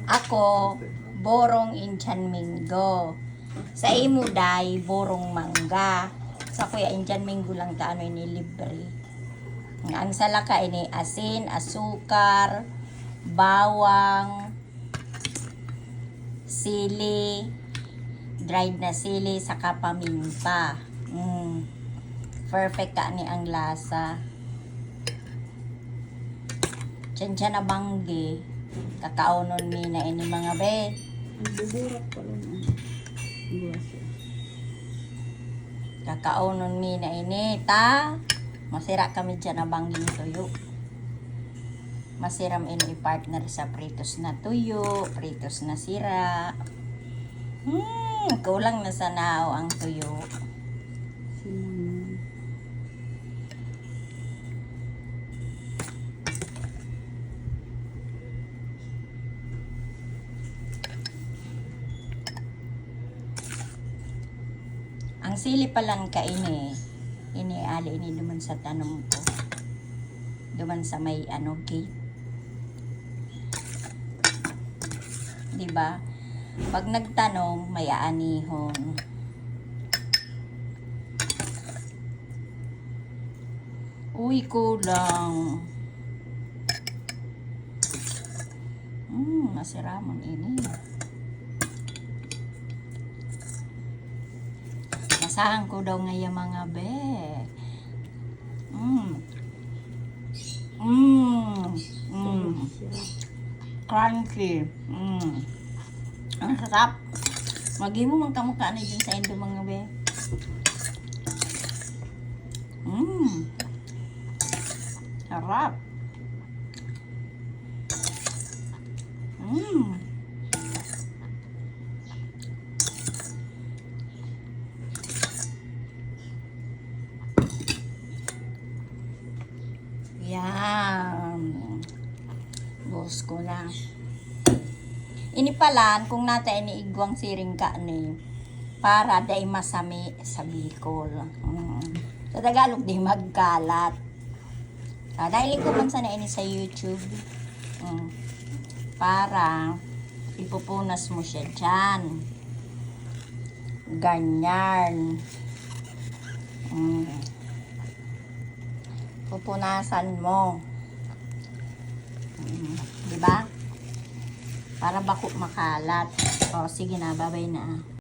Ako, borong Indian Mingo. Sa imo day, borong mangga. Sa kuya Indian Mingo lang ta ano ini libre. Ang salaka ini asin, asukar, bawang, sili, dried na sili, saka paminta. Perfect ka ni ang lasa. Tiyan na banggi. Kakaunon mi na ini mga be. Buburak pa lang ang buwas. Kakaunon mi na ini ta. Masira kami dyan na bangging tuyo. Masiram ini partner sa pritos na tuyo, pritos na sira. Kulang na sa nao ang tuyo. Cinnamon. Ang sili pa lang ka ini ali ini duman sa tanong ko. Duman sa may gate. 'Di ba? Pag nagtanong, may aanihon. Uy, kulang. Masiramon ini. Basahan ko daw ngayon mga be. Crunchy. Ang sarap. Magi mo mang kamukha na dyan sa endo mga be. Sarap. Yan. Boss ko na. Inipalan kung nata iniigwang siring ka ni para day masami sa Bicol. Sa Tagalog di magkalat. Dahil ko man sana ini sa YouTube. Para ipupunas mo siya dyan. Ganyan. Pupunasan mo. Diba? Para bako makalat. O, sige na, babay na.